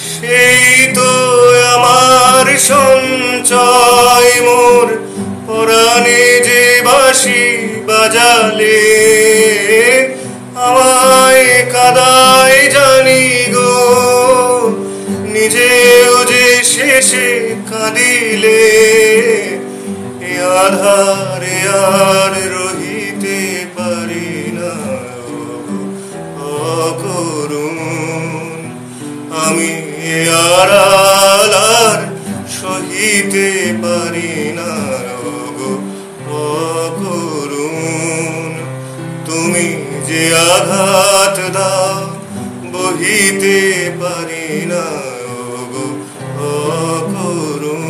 সেই তো আমার সঞ্চয় মোর পরাণে যে বাঁশি বাজালে আমায় কাদায় জানি গো নিজেও যে শেষে কাঁদিলে এ আধারে আর রহিতে পারি না অকরুণ আমি আড়াল আর সহিতে পারি না গো অকরুণ তুমি যে আঘাত দাও বহিতে পারি না গো অকরুণ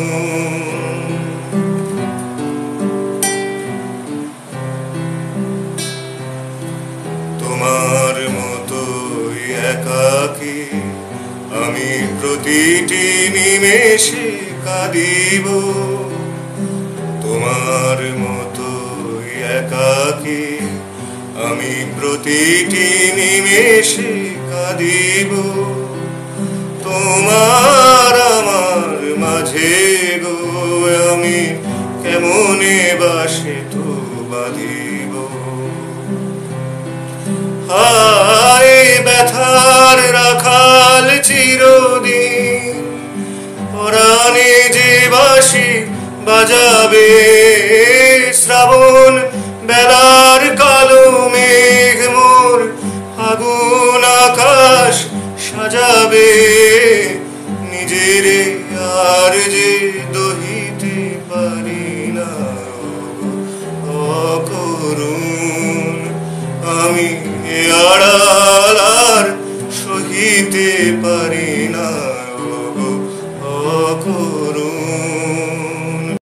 তোমার মতোই একাকী আমি প্রতিটি নিমেষে কাঁদিব তোমার মতোই একাকী আমি প্রতিটি নিমেষে কাঁদিব তোমার আমার মাঝে গো আমি কেমনে বাসে তো বাঁধিব হায় ব্যথার রাখাল চিরদিন পরাণে যে বাঁশি বাজাবে শ্রাবণ বেলার কালো মেঘ মোর ফাগুন আকাশ সাজাবে নিজের আর যে দহিতে পারি না অকরুণ আমি আড়াল আর সহিতে পারি না অকরুণ